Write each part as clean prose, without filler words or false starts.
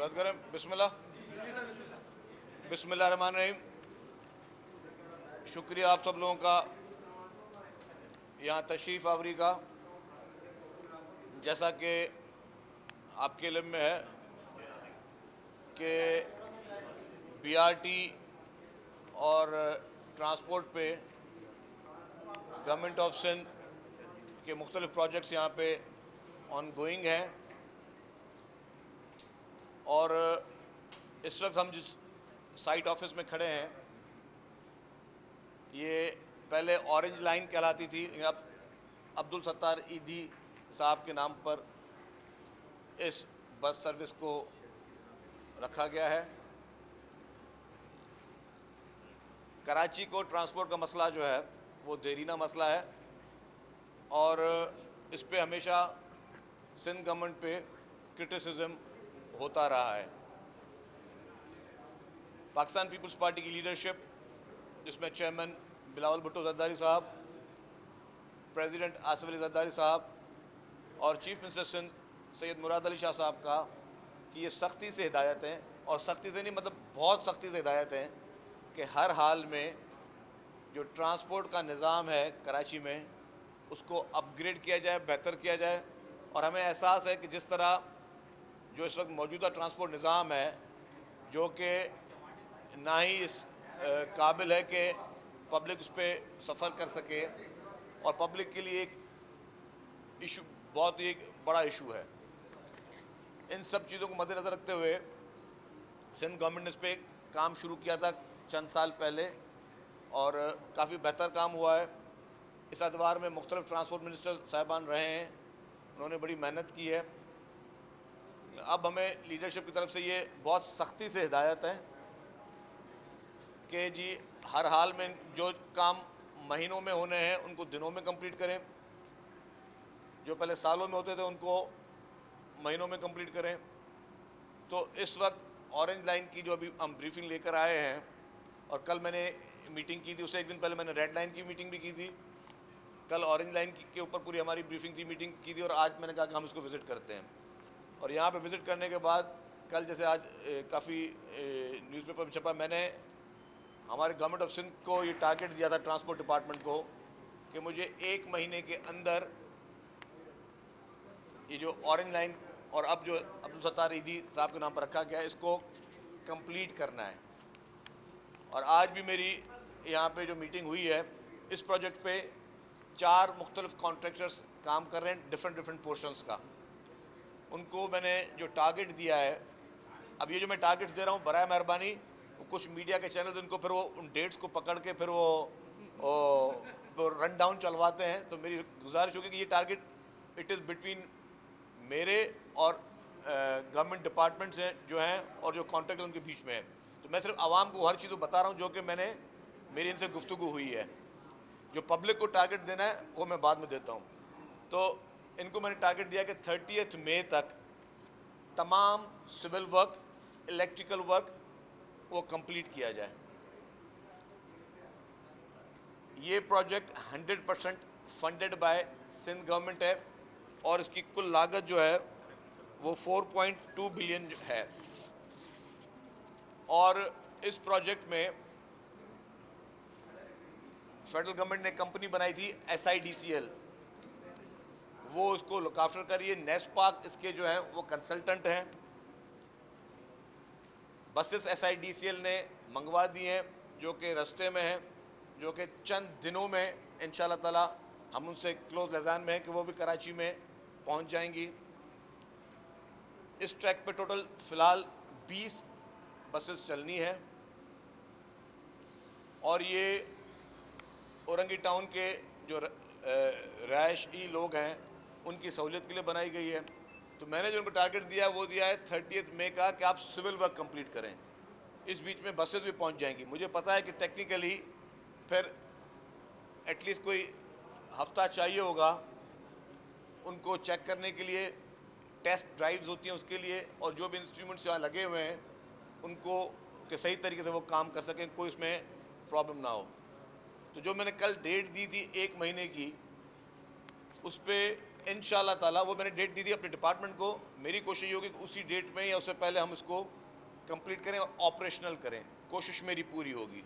Start करें। बिस्मिल्लाह बिस्मिल्लाह रहमान रहीम। शुक्रिया आप सब लोगों का यहाँ तशरीफ़ आवरी का। जैसा कि आपके इल्म में है कि बीआरटी और ट्रांसपोर्ट पे गवर्नमेंट ऑफ सिंध के मुख्तलिफ प्रोजेक्ट्स यहाँ पे ऑन गोइंग हैं और इस वक्त हम जिस साइट ऑफिस में खड़े हैं ये पहले ऑरेंज लाइन कहलाती थी, अब अब्दुल सत्तार ईदी साहब के नाम पर इस बस सर्विस को रखा गया है। कराची को ट्रांसपोर्ट का मसला जो है वो देरीना मसला है और इस पे हमेशा सिंध गवर्नमेंट पे क्रिटिसिज्म होता रहा है। पाकिस्तान पीपल्स पार्टी की लीडरशिप जिसमें चेयरमैन बिलावल भुट्टो ज़रदारी साहब, प्रेसिडेंट आसिफ अली ज़रदारी साहब और चीफ मिनिस्टर सिंध सैयद मुराद अली शाह साहब का कि ये सख्ती से हिदायत हैं, और सख्ती से नहीं मतलब बहुत सख्ती से हिदायत हैं कि हर हाल में जो ट्रांसपोर्ट का निज़ाम है कराची में उसको अपग्रेड किया जाए, बेहतर किया जाए। और हमें एहसास है कि जिस तरह जो इस वक्त मौजूदा ट्रांसपोर्ट निज़ाम है जो कि ना ही इस काबिल है कि पब्लिक उस पर सफ़र कर सके और पब्लिक के लिए एक इशू, बहुत ही एक बड़ा इशू है। इन सब चीज़ों को मद्देनज़र रखते हुए सिंध गवर्नमेंट ने इस पर काम शुरू किया था चंद साल पहले और काफ़ी बेहतर काम हुआ है। इस एतबार में मुख्तलिफ ट्रांसपोर्ट मिनिस्टर साहिबान रहे हैं, उन्होंने बड़ी मेहनत की है। अब हमें लीडरशिप की तरफ से ये बहुत सख्ती से हिदायत है कि जी हर हाल में जो काम महीनों में होने हैं उनको दिनों में कंप्लीट करें, जो पहले सालों में होते थे उनको महीनों में कंप्लीट करें। तो इस वक्त ऑरेंज लाइन की जो अभी हम ब्रीफिंग लेकर आए हैं और कल मैंने मीटिंग की थी, उससे एक दिन पहले मैंने रेड लाइन की मीटिंग भी की थी। कल ऑरेंज लाइन के ऊपर पूरी हमारी ब्रीफिंग थी, मीटिंग की थी और आज मैंने कहा कि हम इसको विज़िट करते हैं। और यहाँ पे विज़िट करने के बाद कल जैसे आज काफ़ी न्यूज़पेपर में छपा, मैंने हमारे गवर्नमेंट ऑफ सिंध को ये टारगेट दिया था ट्रांसपोर्ट डिपार्टमेंट को कि मुझे 1 महीने के अंदर ये जो ऑरेंज लाइन और अब जो अब्दुल सत्तार ईदी साहब के नाम पर रखा गया है इसको कंप्लीट करना है। और आज भी मेरी यहाँ पे जो मीटिंग हुई है इस प्रोजेक्ट पे 4 मुख्तलिफ कॉन्ट्रैक्टर्स काम कर रहे हैं डिफरेंट पोर्शंस का। उनको मैंने जो टारगेट दिया है, अब ये जो मैं टारगेट्स दे रहा हूँ बराए मेहरबानी कुछ मीडिया के चैनल उनको फिर वो उन डेट्स को पकड़ के फिर वो रन डाउन चलवाते हैं। तो मेरी गुजारिश होगी कि ये टारगेट इट इज़ बिटवीन मेरे और गवर्नमेंट डिपार्टमेंट्स हैं जो हैं और जो कॉन्ट्रैक्टर उनके बीच में है। तो मैं सिर्फ आवाम को हर चीज़ बता रहा हूँ जो कि मेरी इनसे गुफ्तगू हुई है। जो पब्लिक को टारगेट देना है वो मैं बाद में देता हूँ। तो इनको मैंने टारगेट दिया कि 30 मई तक तमाम सिविल वर्क, इलेक्ट्रिकल वर्क वो कंप्लीट किया जाए। ये project 100% funded by Sindh government है और इसकी कुल लागत जो है वो 4.2 बिलियन है। और इस प्रोजेक्ट में फेडरल गवर्नमेंट ने कंपनी बनाई थी SIDCL, वो उसको लुक आफ्टर कर रही है। नेस्पाक इसके जो हैं वो कंसल्टेंट हैं। बसेस SIDCL ने मंगवा दी हैं जो कि रास्ते में हैं, जो कि चंद दिनों में इंशाल्लाह ताला हम उनसे क्लोज लिजान में हैं कि वो भी कराची में पहुंच जाएंगी। इस ट्रैक पे टोटल फ़िलहाल 20 बसेस चलनी है और ये औरंगी टाउन के जो रहायशी लोग हैं उनकी सहूलियत के लिए बनाई गई है। तो मैंने जो उनको टारगेट दिया वो दिया है 30 मई का कि आप सिविल वर्क कंप्लीट करें। इस बीच में बसेस भी पहुंच जाएंगी। मुझे पता है कि टेक्निकली फिर एटलीस्ट कोई हफ्ता चाहिए होगा उनको चेक करने के लिए, टेस्ट ड्राइव्स होती हैं उसके लिए, और जो भी इंस्ट्रूमेंट्स यहाँ लगे हुए हैं उनको कि सही तरीके से वो काम कर सकें, कोई इसमें प्रॉब्लम ना हो। तो जो मैंने कल डेट दी थी 1 महीने की, उस पर इंशाल्लाह ताला वो मैंने डेट दी थी अपने डिपार्टमेंट को। मेरी कोशिश ये होगी कि उसी डेट में या उससे पहले हम इसको कंप्लीट करें और ऑपरेशनल करें। कोशिश मेरी पूरी होगी।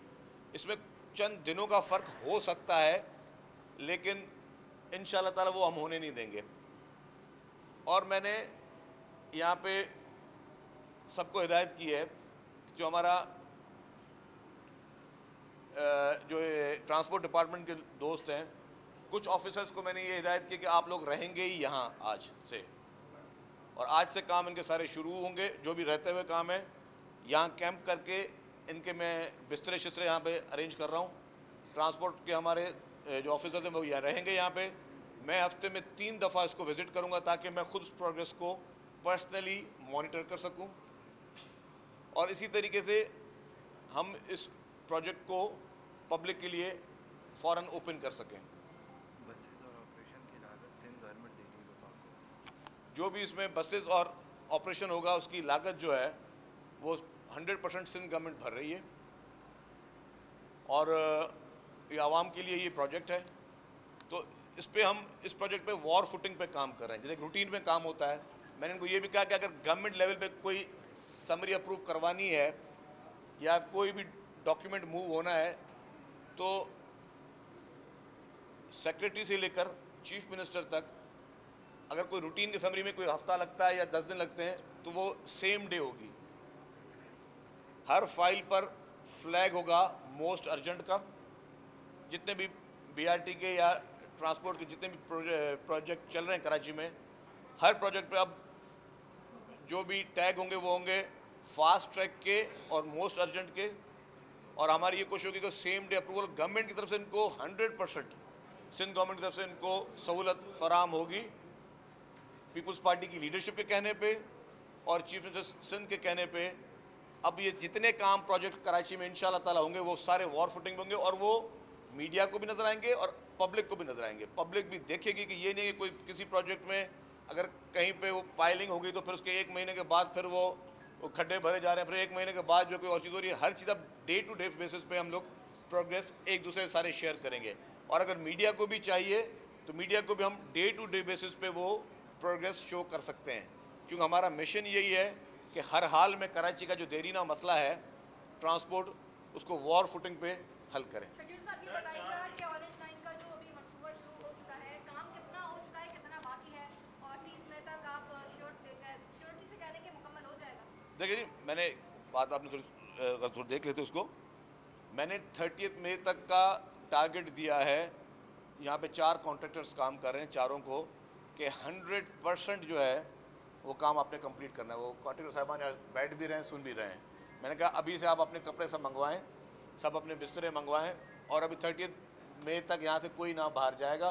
इसमें चंद दिनों का फ़र्क हो सकता है, लेकिन इंशाल्लाह ताला वो हम होने नहीं देंगे। और मैंने यहाँ पे सबको हिदायत की है, जो हमारा जो ट्रांसपोर्ट डिपार्टमेंट के दोस्त हैं, कुछ ऑफिसर्स को मैंने ये हिदायत की कि आप लोग रहेंगे ही यहाँ आज से, और आज से काम इनके सारे शुरू होंगे। जो भी रहते हुए काम है यहाँ कैंप करके इनके मैं बिस्तरे शिस्तरे यहाँ पे अरेंज कर रहा हूँ। ट्रांसपोर्ट के हमारे जो ऑफिसर्स हैं वो यहाँ रहेंगे यहाँ पे। मैं हफ्ते में 3 दफ़ा इसको विज़िट करूँगा ताकि मैं खुद उस प्रोग्रेस को पर्सनली मॉनिटर कर सकूँ, और इसी तरीके से हम इस प्रोजेक्ट को पब्लिक के लिए फ़ौरन ओपन कर सकें। बसेस और ऑपरेशन की लागत सिंध गवर्नमेंट देगी विभाग। जो भी इसमें बसेस और ऑपरेशन होगा उसकी लागत जो है वो 100% सिंध गवर्नमेंट भर रही है, और ये आवाम के लिए ये प्रोजेक्ट है। तो इस पे हम इस प्रोजेक्ट पे वॉर फुटिंग पे काम कर रहे हैं, जैसे रूटीन में काम होता है। मैंने इनको ये भी कहा कि अगर गवर्नमेंट लेवल पे कोई समरी अप्रूव करवानी है या कोई भी डॉक्यूमेंट मूव होना है, तो सेक्रेटरी से लेकर चीफ मिनिस्टर तक अगर कोई रूटीन की समरी में कोई हफ्ता लगता है या 10 दिन लगते हैं तो वो सेम डे होगी। हर फाइल पर फ्लैग होगा मोस्ट अर्जेंट का। जितने भी बीआरटी के या ट्रांसपोर्ट के जितने भी प्रोजेक्ट चल रहे हैं कराची में, हर प्रोजेक्ट पे अब जो भी टैग होंगे वो होंगे फास्ट ट्रैक के और मोस्ट अर्जेंट के। और हमारी ये कोशिश होगी कि सेम डे अप्रूवल गवर्नमेंट की तरफ से इनको 100% सिंध गवर्नमेंट की तरफ से इनको सहूलत फराम होगी। पीपल्स पार्टी की लीडरशिप के कहने पे और चीफ मिनिस्टर सिंध के कहने पे अब ये जितने काम प्रोजेक्ट कराची में इंशाल्लाह ताला होंगे वो सारे वॉर फुटिंग होंगे, और वो मीडिया को भी नजर आएंगे और पब्लिक को भी नजर आएंगे। पब्लिक भी देखेगी कि ये नहीं कि कोई किसी प्रोजेक्ट में अगर कहीं पे वो पाइलिंग हो गई तो फिर उसके 1 महीने के बाद फिर वो खड्डे भरे जा रहे हैं, फिर 1 महीने के बाद जो कोई और चीज़ हो रही है। हर चीज़ अब डे टू डे बेसिस पे हम लोग प्रोग्रेस एक दूसरे से सारे शेयर करेंगे। और अगर मीडिया को भी चाहिए तो मीडिया को भी हम डे टू डे बेसिस पे वो प्रोग्रेस शो कर सकते हैं, क्योंकि हमारा मिशन यही है कि हर हाल में कराची का जो देरीना मसला है ट्रांसपोर्ट, उसको वॉर फुटिंग पे हल करें। शकील साहब ये बताइएगा कि ऑरेंज लाइन का जो अभी मंसूबा शुरू हो चुका है, काम कितना हो चुका है, कितना बाकी है, और 30 मई तक आप श्योरिटी से कह रहे हैं कि मुकम्मल हो जाएगा? देखिए जी, मैंने बात आपने थोड़ी देख लेते उसको। मैंने 30 मई तक का टारगेट दिया है। यहाँ पे 4 कॉन्ट्रैक्टर्स काम कर रहे हैं, चारों को कि 100% जो है वो काम आपने कंप्लीट करना है। वो कॉन्ट्रैक्टर साहबान बैठ भी रहे हैं, सुन भी रहे हैं। मैंने कहा अभी से आप अपने कपड़े सब मंगवाएं, सब अपने बिस्तरे मंगवाएं, और अभी 30 मई तक यहाँ से कोई ना बाहर जाएगा,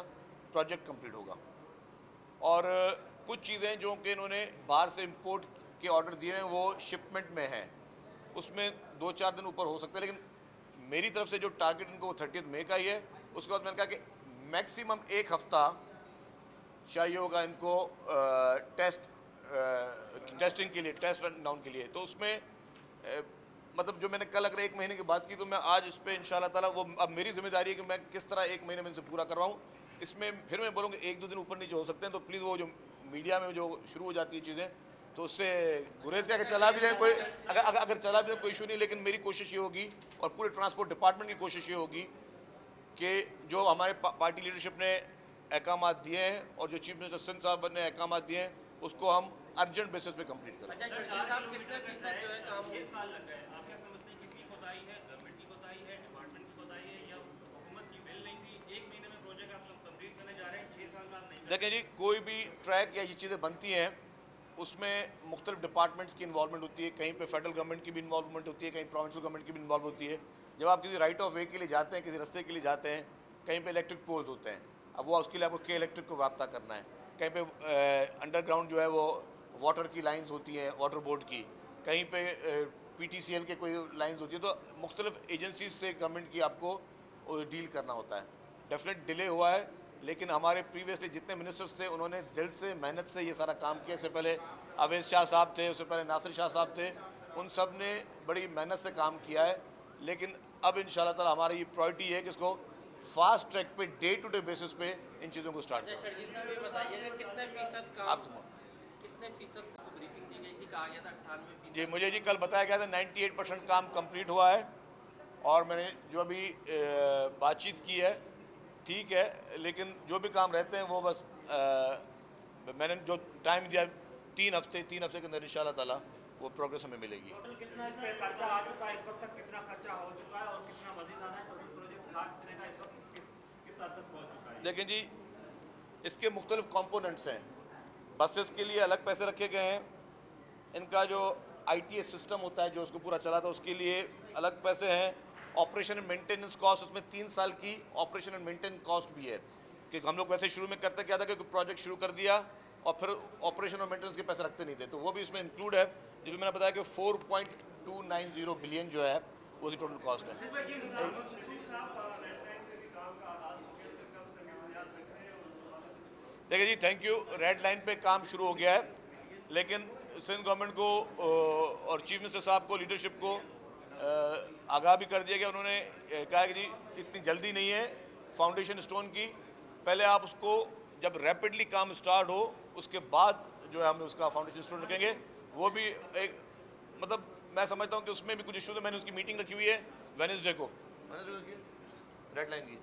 प्रोजेक्ट कंप्लीट होगा। और कुछ चीज़ें जो कि इन्होंने बाहर से इंपोर्ट के ऑर्डर दिए हैं वो शिपमेंट में हैं, उसमें 2-4 दिन ऊपर हो सकते हैं, लेकिन मेरी तरफ से जो टारगेट इनको वो 30 मई का ही है। उसके बाद मैंने कहा कि मैक्सिमम 1 हफ्ता चाहिए होगा इनको टेस्टिंग के लिए, टेस्ट रन डाउन के लिए। तो उसमें मतलब जो मैंने कल अगर 1 महीने की बात की, तो मैं आज इस पर इंशाल्लाह ताला वो अब मेरी जिम्मेदारी है कि मैं किस तरह 1 महीने में इनसे पूरा करवाऊँ। इसमें फिर मैं बोलूँगा 1-2 दिन ऊपर नीचे हो सकते हैं, तो प्लीज़ वो जो मीडिया में जो शुरू हो जाती है चीज़ें, तो उससे गुरेज के अगर चला भी जाए कोई अगर चला भी जाए कोई इशू नहीं। लेकिन मेरी कोशिश ये होगी और पूरे ट्रांसपोर्ट डिपार्टमेंट की कोशिश ये होगी कि जो हमारे पार्टी लीडरशिप ने अहकाम दिए हैं और जो चीफ मिनिस्टर सिंध साहब ने अहकाम दिए हैं, उसको हम अर्जेंट बेसिस पे कंप्लीट करें। अच्छा शकील साहब, कितने फीसद जो है काम 6 साल लग गए, आप क्या समझते हैं किसकी कोताही है? गवर्नमेंट की कोताही है, डिपार्टमेंट की कोताही है, या हुकूमत की बिल नहीं थी? 1 महीने में प्रोजेक्ट आप लोग कंप्लीट करने जा रहे हैं, 6 साल बाद नहीं? देखें जी, कोई भी ट्रैक या ये चीज़ें बनती हैं उसमें मुख्तलिफ डिपार्टमेंट्स की इन्वॉल्वमेंट होती है। कहीं पे फेडरल गवर्नमेंट की भी इन्वॉल्वमेंट होती है, कहीं प्रोविंशियल गवर्नमेंट की भी इन्वॉल्व होती है। जब आप किसी राइट ऑफ वे के लिए जाते हैं, किसी रास्ते के लिए जाते हैं, कहीं पे इलेक्ट्रिक पोल्स होते हैं, अब वो उसके लिए आपको के इलेक्ट्रिक को रब्ता करना है। कहीं पे अंडरग्राउंड जो है वो वाटर की लाइंस होती हैं, वाटर बोर्ड की, कहीं पे PTCL के कोई लाइंस होती है। तो मुख्तलिफ एजेंसीज से गवर्नमेंट की आपको डील करना होता है। डेफिनेट डिले हुआ है, लेकिन हमारे प्रीवियसली जितने मिनिस्टर्स थे उन्होंने दिल से मेहनत से ये सारा काम किया। इससे पहले अवैस शाह साहब थे, उससे पहले नासिर शाह साहब थे, उन सब ने बड़ी मेहनत से काम किया है। लेकिन अब इंशाल्लाह ताला हमारी ये प्रायोरिटी है कि इसको फास्ट ट्रैक पे डे टू डे बेसिस पे इन चीज़ों को स्टार्ट अच्छा करें। शर्जील साहब ये बताइएगा कितने फीसद आप काम कितने फीसद को ब्रीफिंग दी गई थी, कहा गया था 98%। जी मुझे जी कल बताया गया था 98% काम कंप्लीट हुआ है, और मैंने जो अभी बातचीत की है ठीक है, लेकिन जो भी काम रहते हैं वो बस मैंने जो टाइम दिया 3 हफ्ते के अंदर इंशाल्लाह ताला वो प्रोग्रेस हमें मिलेगी। टोटल कितना इस पे खर्चा आ चुका है, इस वक्त तक कितना खर्चा हो चुका है और कितना मजीद आना है? टोटल प्रोजेक्ट का कितने का इस वक्त कितना हद तक पहुंच चुका है? देखें जी, इसके मुख्तलिफ कंपोनेंट्स हैं। बसेस के लिए अलग पैसे रखे गए हैं, इनका जो ITS सिस्टम होता है जो उसको पूरा चलाता है उसके लिए अलग पैसे हैं, ऑपरेशन एंड मेंटेनेंस कॉस्ट, उसमें 3 साल की ऑपरेशन एंड मेंटेनेंस कॉस्ट भी है कि हम लोग वैसे शुरू में करते क्या था कि प्रोजेक्ट शुरू कर दिया और फिर ऑपरेशन और मेंटेनेंस के पैसे रखते नहीं थे, तो वो भी इसमें इंक्लूड है, जिसमें मैंने बताया कि 4.290 बिलियन जो है वो भी टोटल कॉस्ट है। देखिए जी, थैंक यू। रेड लाइन पे काम शुरू हो गया है, लेकिन सिंध गवर्नमेंट को और चीफ मिनिस्टर साहब को, लीडरशिप को आगाह भी कर दिया गया। उन्होंने कहा कि जी इतनी जल्दी नहीं है फाउंडेशन स्टोन की, पहले आप उसको जब रैपिडली काम स्टार्ट हो उसके बाद जो है हम उसका फाउंडेशन स्टोन रखेंगे। वो भी एक मतलब मैं समझता हूँ कि उसमें भी कुछ इशूज़ है। मैंने उसकी मीटिंग रखी हुई है वेडनेसडे को, रेड लाइन की,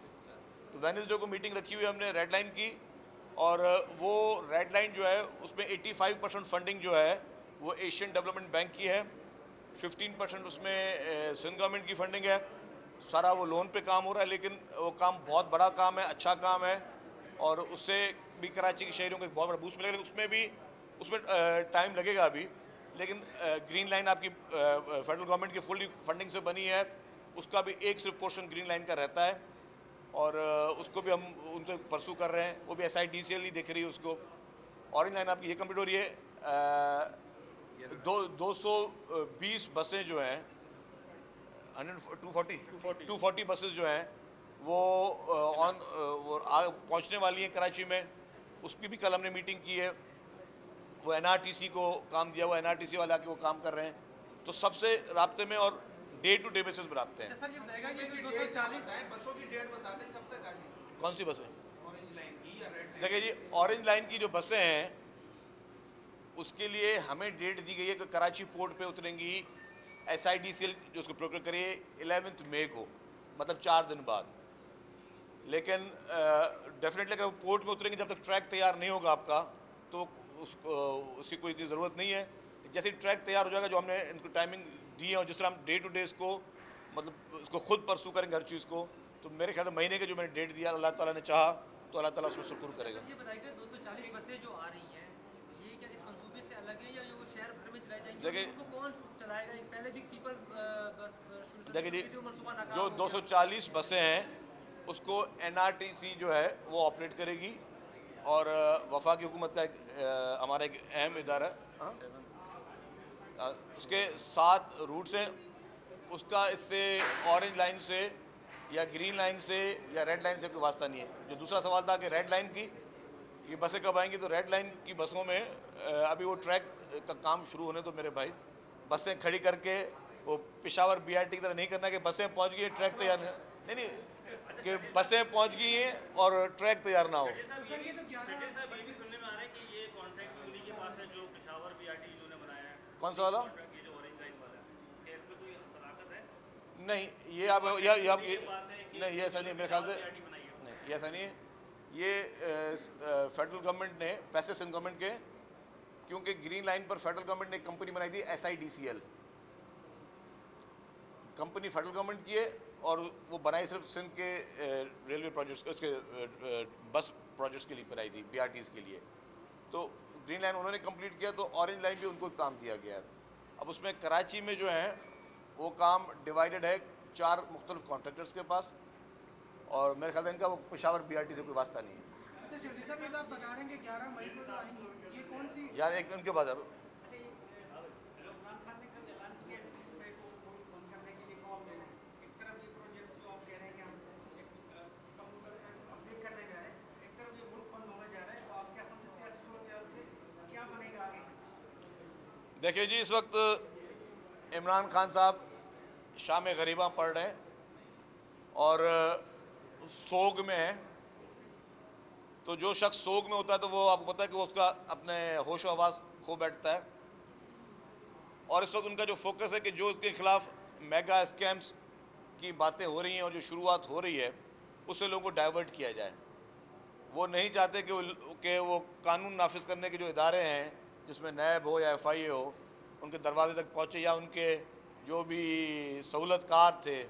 तो वेडनेसडे को मीटिंग रखी हुई है हमने रेड लाइन की, और वो रेड लाइन जो है उसमें 85% फंडिंग जो है वो एशियन डेवलपमेंट बैंक की है, 15% उसमें सिंध गवर्नमेंट की फंडिंग है। सारा वो लोन पे काम हो रहा है, लेकिन वो काम बहुत बड़ा काम है, अच्छा काम है, और उससे भी कराची के शहरों को एक बहुत बड़ा बूस्ट मिलेगा। उसमें टाइम लगेगा अभी, लेकिन ग्रीन लाइन आपकी फेडरल गवर्नमेंट की फुल फंडिंग से बनी है, उसका भी एक सिर्फ पोर्शन ग्रीन लाइन का रहता है, और उसको भी हम उनसे परसू कर रहे हैं। वो भी SIDCL ही देख रही है उसको। ऑरेंज लाइन आपकी ये कंप्लीट हो रही है। 220 बसें जो हैं 240 बसेस जो हैं वो पहुंचने वाली हैं कराची में। उसकी भी कल हमने मीटिंग की है। वो NRTC को काम दिया हुआ, NRTC वाले आके वो काम कर रहे हैं, तो सबसे राब्ते में और डे टू डे बेसिस पर राब्ते हैं। सर ये बताएगा कि 240 बसों की डेट बता दें कब तक आएगी, कौन सी बसें? ऑरेंज लाइन की या रेड लाइन? देखिए जी, ऑरेंज लाइन की जो बसें हैं उसके लिए हमें डेट दी गई है कि कराची पोर्ट पे उतरेंगी SIDCL जो उसको प्रोक्योर करिए 11 मई को, मतलब 4 दिन बाद। लेकिन डेफिनेटली अगर पोर्ट में उतरेंगे जब तक ट्रैक तैयार नहीं होगा आपका, तो उसकी कोई इतनी ज़रूरत नहीं है। जैसे ट्रैक तैयार हो जाएगा, जो हमने इनको टाइमिंग दी है और जिस तरह हम डे टू डे इसको मतलब इसको खुद परसू करेंगे हर चीज़ को, तो मेरे ख्याल में महीने के जो मैंने डेट दिया, अल्लाह ताला ने चाहा तो अल्लाह ताला उसको सुरखुर करेगा। ये बताइए 240 बसें जो आ रही हैं ये क्या इस मंसूबे से अलग है या ये वो शहर भर में चलाई जाएंगी? देखिए- उनको कौन चलाएगा? पहले भी पीपल बस देखिए जी, जो मंसूबा नाकाम जो हो गया। 240 बसें हैं उसको NRTC जो है वो ऑपरेट करेगी, और वफाकी हुकूमत का हमारा एक अहम इदारा उसके 7 रूट्स हैं। उसका इससे ऑरेंज लाइन से या ग्रीन लाइन से या रेड लाइन से कोई वास्ता नहीं है। जो दूसरा सवाल था कि रेड लाइन की ये बसें कब आएंगी, तो रेड लाइन की बसों में अभी वो ट्रैक का काम शुरू होने तो मेरे भाई, बसें खड़ी करके वो पेशावर BRT की तरह नहीं करना कि बसें पहुंच गई हैं ट्रैक तैयार नहीं कि बसें पहुंच गई हैं और ट्रैक तैयार ना हो। सर ये भी सुनने में आ रहा है कि ये कॉन्ट्रैक्ट भी उन्हीं के पास है जो पेशावर BRT जिन्होंने बनाया है। कौन सा वाला? ये जो ऑरेंज लाइन वाला है, क्या इसमें कोई सलाकत है? नहीं, ये आप उन्हीं के पास है कि नहीं, ये ऐसा नहीं है मेरे ख्याल से। BRT बनाई है। नहीं, ये ऐसा नहीं है। ये फेडरल गवर्नमेंट ने पैसे सिंध गवर्नमेंट के, क्योंकि ग्रीन लाइन पर फेडरल गवर्नमेंट ने एक कंपनी बनाई थी SIDCL, कंपनी फेडरल गवर्नमेंट की है, और वो बनाई सिर्फ सिंध के रेलवे प्रोजेक्ट्स, उसके बस प्रोजेक्ट्स के लिए बनाई थी, BRTs के लिए। तो ग्रीन लाइन उन्होंने कंप्लीट किया, तो ऑरेंज लाइन भी उनको काम दिया गया है। अब उसमें कराची में जो है वो काम डिवाइडेड है 4 मुख्तलिफ कॉन्ट्रैक्टर्स के पास, और मेरे ख्याल से इनका वो पेशावर BRT से कोई वास्ता नहीं है। अच्छा शर्जील साहब, ये तो आप बता रहे हैं कि 11 मई को जो आएंगी, ये कौन सी? यार एक उनके बाद इमरान खान ने कल ऐलान किया 30 मई को मुल्क बंद करने के लिए कॉल देना है। एक तरफ ये प्रोजेक्ट जो आप कह रहे हैं कि हम कंप्लीट करने जा रहे हैं, एक तरफ ये मुल्क बंद होने जा रहा है, तो आप क्या समझते हैं सियासी सूरत से क्या बनेगा आगे? देखिए जी, इस वक्त इमरान खान साहब शाम गरीबा पढ़ रहे हैं, और सोग में है, तो जो शख्स सोग में होता है तो वो आपको पता है कि वो उसका अपने होश व हवास खो बैठता है। और इस वक्त उनका जो फोकस है कि जो उसके खिलाफ मेगा स्कैम्स की बातें हो रही हैं और जो शुरुआत हो रही है उससे लोगों को डाइवर्ट किया जाए। वो नहीं चाहते कि वो कानून नाफिज करने के जो इदारे हैं, जिसमें नैब हो या FIA हो, उनके दरवाजे तक पहुँचे, या उनके जो भी सहूलतकार थे,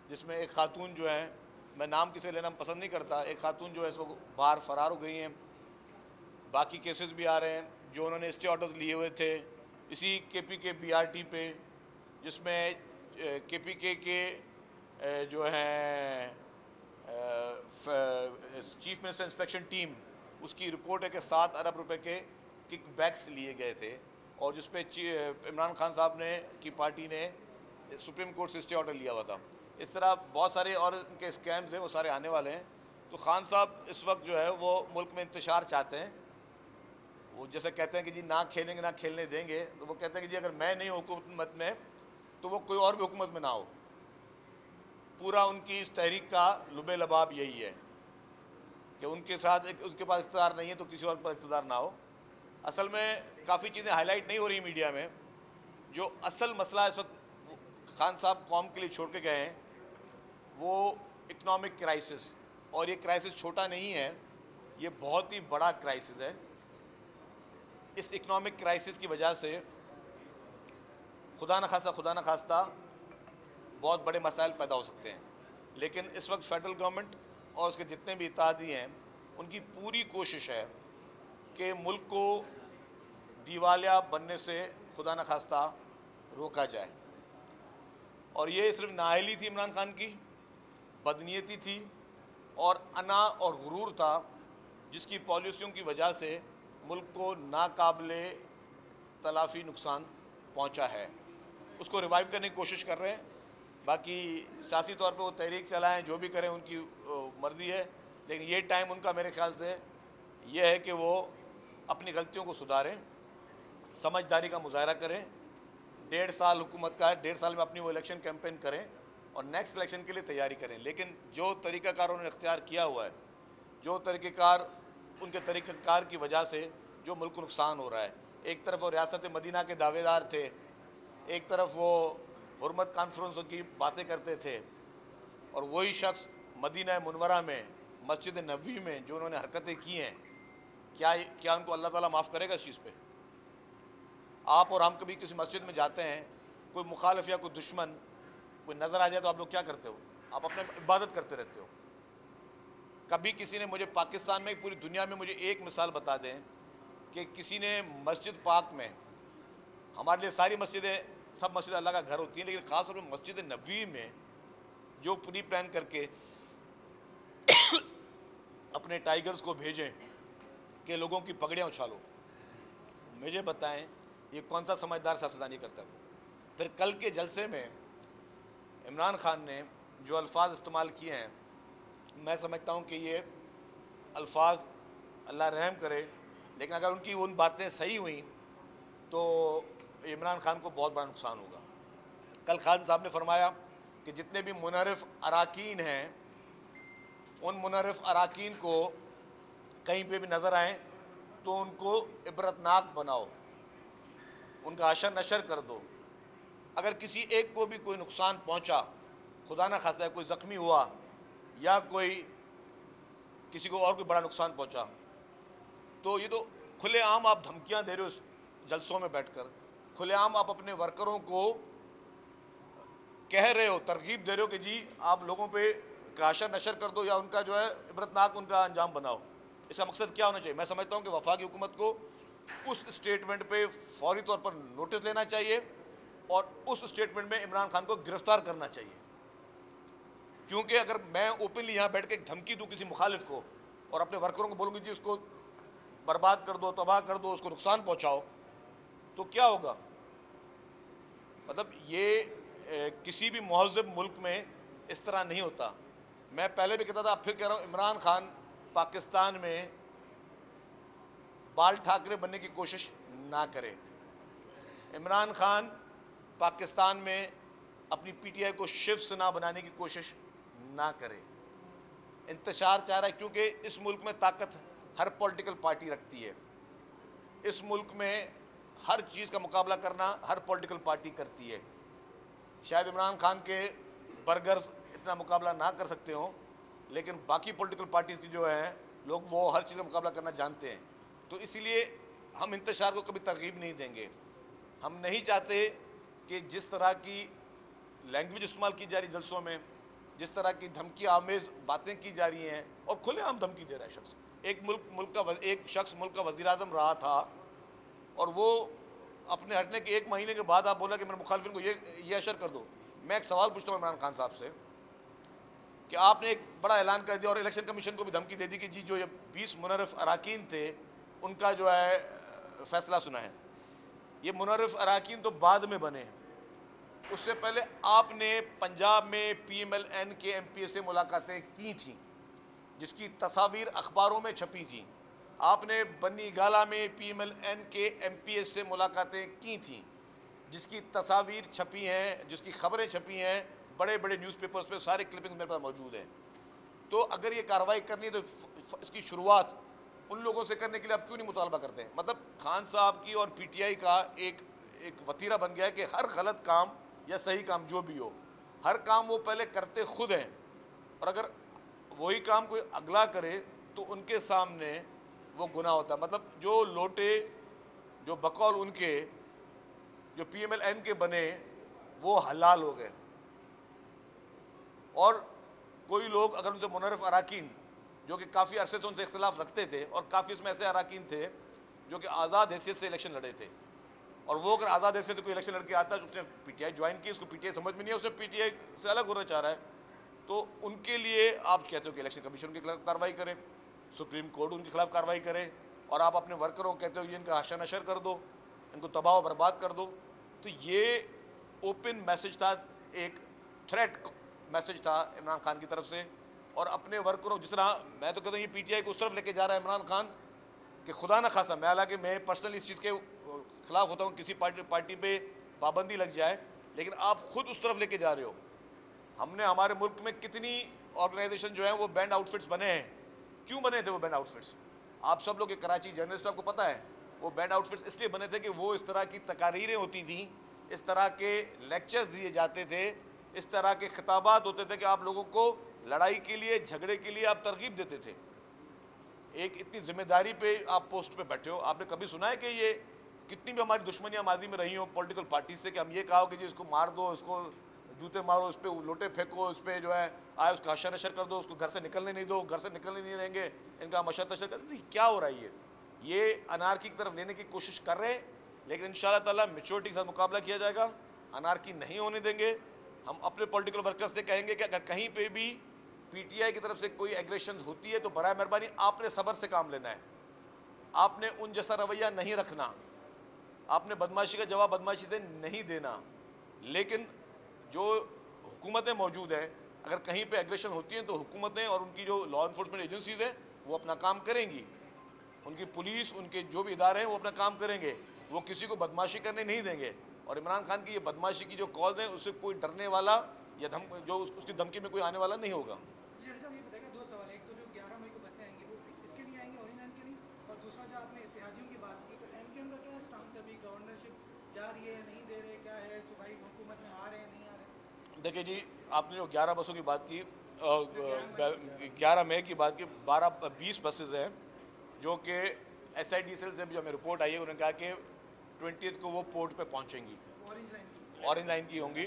जिसमें एक खातून जो है, मैं नाम किसे लेना पसंद नहीं करता, एक खातून जो है सो बाहर फरार हो गई हैं। बाकी केसेस भी आ रहे हैं जो उन्होंने स्टे ऑर्डर लिए हुए थे इसी KPK BRT पे, जिसमें KPK के जो हैं चीफ मिनिस्टर इंस्पेक्शन टीम, उसकी रिपोर्ट है कि 7 अरब रुपए के किकबैक्स लिए गए थे, और जिस पे इमरान खान साहब ने की पार्टी ने सुप्रीम कोर्ट से स्टे ऑर्डर लिया हुआ था। इस तरह बहुत सारे और इनके स्कैम्स हैं, वो सारे आने वाले हैं। तो खान साहब इस वक्त जो है वो मुल्क में इंतशार चाहते हैं। वो जैसे कहते हैं कि जी ना खेलेंगे ना खेलने देंगे, तो वो कहते हैं कि जी अगर मैं नहीं हूँ हुकूमत में तो वो कोई और भी हुकूमत में ना हो। पूरा उनकी इस तहरीक का लुबे लबाब यही है कि उनके साथ उसके पास इख्तियार नहीं है तो किसी और पर इख्तियार ना हो। असल में काफ़ी चीज़ें हाईलाइट नहीं हो रही मीडिया में। जो असल मसला इस वक्त खान साहब कौम के लिए छोड़ के गए हैं वो इकनॉमिक क्राइसिस, और ये क्राइसिस छोटा नहीं है, ये बहुत ही बड़ा क्राइसिस है। इस इकनॉमिक क्राइसिस की वजह से खुदा न खास्ता बहुत बड़े मसाइल पैदा हो सकते हैं। लेकिन इस वक्त फेडरल गवर्नमेंट और उसके जितने भी इत्तेहादी हैं, उनकी पूरी कोशिश है कि मुल्क को दिवालिया बनने से खुदा न खास्ता रोका जाए। और ये सिर्फ नाअहली थी इमरान खान की, बदनीयती थी और अना और गुरूर था, जिसकी पॉलिसियों की वजह से मुल्क को नाकाबिले तलाफ़ी नुकसान पहुंचा है। उसको रिवाइव करने की कोशिश कर रहे हैं। बाकी सियासी तौर पे वो तहरीक चलाएं, जो भी करें उनकी मर्ज़ी है, लेकिन ये टाइम उनका मेरे ख़्याल से ये है कि वो अपनी गलतियों को सुधारें, समझदारी का मुजाहरा करें। 1.5 साल हुकूमत का है, 1.5 साल में अपनी वो इलेक्शन कैंपेन करें और नेक्स्ट इलेक्शन के लिए तैयारी करें। लेकिन जो तरीक़ाकार उन्होंने इख्तियार किया हुआ है, जो तरीक़ाकार उनके तरीक़ाकार की वजह से जो मुल्क को नुकसान हो रहा है, एक तरफ वो रियासत मदीना के दावेदार थे, एक तरफ वो हुर्मत कॉन्फ्रेंस की बातें करते थे, और वही शख्स मदीना मुनव्वरा में मस्जिद नबवी में जो उन्होंने हरकतें की हैं, क्या उनको अल्लाह ताला माफ़ करेगा इस चीज़ पे? आप और हम कभी किसी मस्जिद में जाते हैं, कोई मुखालिफ या कोई दुश्मन कोई नज़र आ जाए तो आप लोग क्या करते हो? आप अपने इबादत करते रहते हो। कभी किसी ने मुझे पाकिस्तान में, पूरी दुनिया में मुझे एक मिसाल बता दें कि किसी ने मस्जिद पाक में, हमारे लिए सारी मस्जिदें, सब मस्जिद अल्लाह का घर होती हैं, लेकिन ख़ास तौर पर मस्जिद नबवी में जो प्री प्लान करके अपने टाइगर्स को भेजें कि लोगों की पगड़ियाँ उछालो, मुझे बताएं ये कौन सा समझदार सियासतदान करता है? फिर कल के जलसे में इमरान खान ने जो अल्फाज इस्तेमाल किए हैं, मैं समझता हूँ कि ये अल्फाज अल्लाह रहम करे, लेकिन अगर उनकी उन बातें सही हुई तो इमरान खान को बहुत बड़ा नुकसान होगा। कल खान साहब ने फरमाया कि जितने भी मुनरफ अराकीन हैं, उन मुनरफ अराकीन को कहीं पे भी नज़र आएँ तो उनको इबरतनाक बनाओ, उनका हशर नशर कर दो। अगर किसी एक को भी कोई नुकसान पहुंचा, खुदा ना खास्ता कोई ज़ख्मी हुआ या कोई किसी को और कोई बड़ा नुकसान पहुंचा, तो ये तो खुलेआम आप धमकियां दे रहे हो जलसों में बैठकर, खुलेआम आप अपने वर्करों को कह रहे हो, तरगीब दे रहे हो कि जी आप लोगों पे हशर नशर कर दो या उनका जो है इबरतनाक उनका अंजाम बनाओ। इसका मकसद क्या होना चाहिए? मैं समझता हूँ कि वफाकी हुकूमत को उस स्टेटमेंट पे फौरी तौर पर नोटिस लेना चाहिए और उस स्टेटमेंट में इमरान खान को गिरफ्तार करना चाहिए। क्योंकि अगर मैं ओपनली यहाँ बैठ के धमकी दूँ किसी मुखालिफ को और अपने वर्करों को बोलूँगी जी उसको बर्बाद कर दो, तबाह कर दो, उसको नुकसान पहुँचाओ, तो क्या होगा? मतलब ये किसी भी महज़ब मुल्क में इस तरह नहीं होता। मैं पहले भी कहता था, अब फिर कह रहा हूँ, इमरान खान पाकिस्तान में बाल ठाकरे बनने की कोशिश ना करे। इमरान खान पाकिस्तान में अपनी PTI को शिवसेना बनाने की कोशिश ना करे। इंतशार चाह रहा है, क्योंकि इस मुल्क में ताकत हर पॉलिटिकल पार्टी रखती है। इस मुल्क में हर चीज़ का मुकाबला करना हर पॉलिटिकल पार्टी करती है। शायद इमरान खान के बर्गर्स इतना मुकाबला ना कर सकते हों, लेकिन बाकी पॉलिटिकल पार्टीज़ की जो हैं लोग वो हर चीज़ का मुकाबला करना जानते हैं। तो इसीलिए हम इंतशार को कभी तरगीब नहीं देंगे। हम नहीं चाहते कि जिस तरह की लैंग्वेज इस्तेमाल की जा रही जलसों में, जिस तरह की धमकी आमेज़ बातें की जा रही हैं और खुलेआम धमकी दे रहा है शख्स। एक शख्स मुल्क का वज़ीर आज़म रहा था और वो अपने हटने के 1 महीने के बाद आप बोला कि मेरे मुखालिफिन को ये अशर कर दो। मैं एक सवाल पूछता हूँ इमरान खान साहब से कि आपने एक बड़ा ऐलान कर दिया और इलेक्शन कमीशन को भी धमकी दे दी कि जी जो ये 20 मुनर्रिफ अराकीन थे उनका जो है फैसला सुना है। ये मुनर्रिफ अराकीन तो बाद में बने हैं, उससे पहले आपने पंजाब में PMLN के MPA से मुलाकातें की थी, जिसकी तस्वीर अखबारों में छपी थी। आपने बन्नी गाला में PMLN के MPA से मुलाकातें की थी, जिसकी तस्वीर छपी हैं, जिसकी खबरें छपी हैं बड़े बड़े न्यूज़पेपर्स पे, सारे क्लिपिंग मेरे पास मौजूद हैं। तो अगर ये कार्रवाई करनी है तो इसकी शुरुआत उन लोगों से करने के लिए आप क्यों नहीं मुतालबा करते हैं? मतलब खान साहब की और PTI का एक वतीरा बन गया है कि हर गलत काम या सही काम जो भी हो, हर काम वो पहले करते खुद हैं, और अगर वही काम कोई अगला करे तो उनके सामने वो गुनाह होता है। मतलब जो लोटे, जो बकौल उनके, जो PMLN के बने, वो हलाल हो गए। और कोई लोग अगर उनसे मुनर्रिफ अराकीन जो कि काफ़ी अरसे से उनसे इख्तिलाफ रखते थे, और काफ़ी इसमें ऐसे अराकीन थे जो कि आज़ाद हैसियत से इलेक्शन लड़े थे, और वो अगर आज़ाद हैसियत से कोई इलेक्शन लड़के आता है, उसने PTI ज्वाइन की, उसको PTI समझ में नहीं है, उसने PTI से अलग होना चाह रहा है, तो उनके लिए आप कहते हो कि इलेक्शन कमीशन के खिलाफ कार्रवाई करे, सुप्रीम कोर्ट उनके खिलाफ कार्रवाई करे, और आप अपने वर्करों को कहते हो ये इनका हाशा नशर कर दो, इनको तबाह बर्बाद कर दो। तो ये ओपन मैसेज था, एक थ्रेट मैसेज था इमरान खान की तरफ से। और अपने वर्करों, जिस तरह मैं तो कहता हूँ ये PTI को उस तरफ लेके जा रहा है इमरान खान कि खुदा न खासा, मैं हालांकि मैं पर्सनली इस चीज़ के खिलाफ होता हूँ किसी पार्टी पे पाबंदी लग जाए, लेकिन आप खुद उस तरफ लेके जा रहे हो। हमने हमारे मुल्क में कितनी ऑर्गेनाइजेशन जो है वो बैंड आउटफिट्स बने हैं। क्यों बने थे वो बैंड आउटफिट्स? आप सब लोग, कराची जर्नलिस्ट, आपको पता है वो बैंड आउटफिट्स इसलिए बने थे कि वो इस तरह की तकारीरें होती थी, इस तरह के लेक्चर्स दिए जाते थे, इस तरह के खिताबात होते थे कि आप लोगों को लड़ाई के लिए, झगड़े के लिए आप तरगीब देते थे। एक इतनी जिम्मेदारी पे आप पोस्ट पे बैठे हो, आपने कभी सुना है कि ये कितनी भी हमारी दुश्मनियाँ माजी में रही हो पॉलिटिकल पार्टी से कि हम ये कहा हो कि जी इसको मार दो, इसको जूते मारो, इस पर लोटे फेंको, इस पर जो है आए उसका हशर नशर कर दो, उसको घर से निकलने नहीं दो, घर से निकलने नहीं देंगे, इनका मशर तशर कर दो। क्या हो रहा है? ये अनारकी की तरफ लेने की कोशिश कर रहे हैं, लेकिन इंशाअल्लाह ताला मैच्योरिटी के साथ मुकाबला किया जाएगा। अनारकी नहीं होने देंगे। हम अपने पॉलिटिकल वर्कर्स से कहेंगे कि अगर कहीं पे भी PTI की तरफ से कोई एग्रेशन होती है तो बराए मेहरबानी आपने सब्र से काम लेना है, आपने उन जैसा रवैया नहीं रखना, आपने बदमाशी का जवाब बदमाशी से नहीं देना। लेकिन जो हुकूमतें मौजूद है, अगर कहीं पे एग्रेशन होती हैं तो हुकूमतें और उनकी जो लॉ इन्फोर्समेंट एजेंसीज हैं वो अपना काम करेंगी, उनकी पुलिस, उनके जो भी इदारे हैं वो अपना काम करेंगे, वो किसी को बदमाशी करने नहीं देंगे। और इमरान खान की ये बदमाशी की जो कॉल हैं उससे कोई डरने वाला या उसकी धमकी में कोई आने वाला नहीं होगा। साहब ये बताएगा, 2 सवाल, एक तो जो 11 मई को बसें आएंगी वो इसके लिए आएंगी, ऑरिजिनल के लिए, और दूसरा जो आपने इत्तेहादियों की बात की, तो MKM का क्या स्टांस है? अभी गवर्नरशिप जा रही है, नहीं दे रहे, क्या है? सूबाई हुकूमत में आ रहे हैं, नहीं आ रहे? देखिए जी, आपने जो 11 बसों की बात की, 11 मई की बात की, 20 बसेज हैं जो कि SIDCL से भी हमें रिपोर्ट आई है, उन्होंने कहा कि 20 को वो पोर्ट पे पहुंचेंगी, ऑरेंज लाइन की होंगी।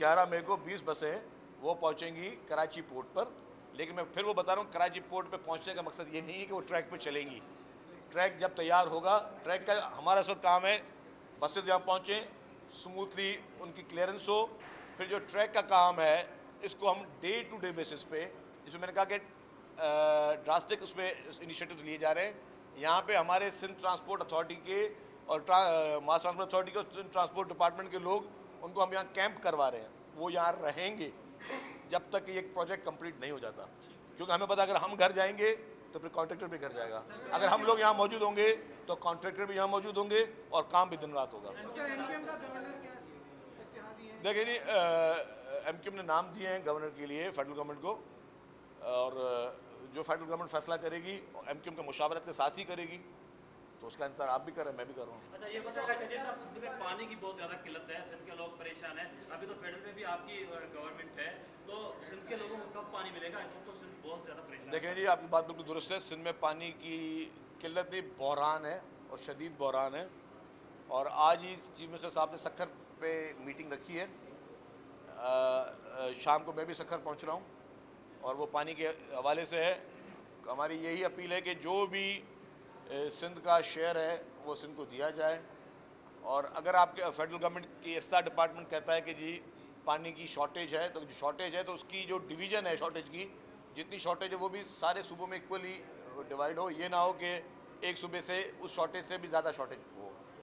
11 मई को 20 बसें वो पहुंचेंगी कराची पोर्ट पर। लेकिन मैं फिर वो बता रहा हूँ, कराची पोर्ट पे पहुंचने का मकसद ये नहीं है कि वो ट्रैक पे चलेंगी। ट्रैक जब तैयार होगा, ट्रैक का हमारा सब काम है बसेज यहाँ पहुँचें, स्मूथली उनकी क्लियरेंस हो। फिर जो ट्रैक का काम है इसको हम डे टू डे बेसिस पे, जिसमें मैंने कहा कि ड्रास्टिक उसमें इनिशिएटिव्स लिए जा रहे हैं। यहाँ पे हमारे सिंध ट्रांसपोर्ट अथॉरिटी के और मास ट्रांसपोर्ट अथॉरिटी के और सिंध ट्रांसपोर्ट डिपार्टमेंट के लोग, उनको हम यहाँ कैंप करवा रहे हैं। वो यहाँ रहेंगे जब तक ये प्रोजेक्ट कंप्लीट नहीं हो जाता, क्योंकि हमें पता अगर हम घर जाएंगे तो फिर कॉन्ट्रैक्टर भी घर जाएगा। अगर हम लोग यहाँ मौजूद होंगे तो कॉन्ट्रैक्टर भी यहाँ मौजूद होंगे और काम भी दिन रात होगा। MKM का गवर्नर क्या इत्तेहादी है? देखिए जी, एमक्यूएम ने नाम दिए हैं गवर्नर के लिए फेडरल गवर्नमेंट को, और जो फेडरल गवर्नमेंट फैसला करेगी एमक्यूएम के मुशावरत के साथ ही करेगी, तो उसका इंतजार आप भी कर रहे हैं, मैं भी कर रहा हूँ। अच्छा ये बताइए संजय साहब, सिंध में पानी की बहुत ज़्यादा किल्लत है, सिंध के लोग परेशान हैं। अभी तो फेडरल में भी आपकी गवर्नमेंट है, तो सिंध के लोगों को कब पानी मिलेगा? इस वक्त तो सिंध बहुत ज़्यादा परेशान है। देखें जी, आपकी बात बिल्कुल दुरुस्त है। सिंध में पानी की किल्लत नहीं, बहरान है और शदीद बहरान है। और आज ही चीफ मिनिस्टर साहब ने सखर पे मीटिंग रखी है, शाम को मैं भी सखर पहुंच रहा हूं, और वो पानी के हवाले से है। हमारी यही अपील है कि जो भी सिंध का शेयर है वो सिंध को दिया जाए, और अगर आपके फेडरल गवर्नमेंट की इस्ता डिपार्टमेंट कहता है कि जी पानी की शॉर्टेज है, तो जो शॉर्टेज है तो उसकी जो डिवीज़न है शॉर्टेज की, जितनी शॉर्टेज है वो भी सारे सूबों में इक्वली डिवाइड हो। ये ना हो कि एक सूबे से उस शॉर्टेज से भी ज़्यादा शॉर्टेज हो।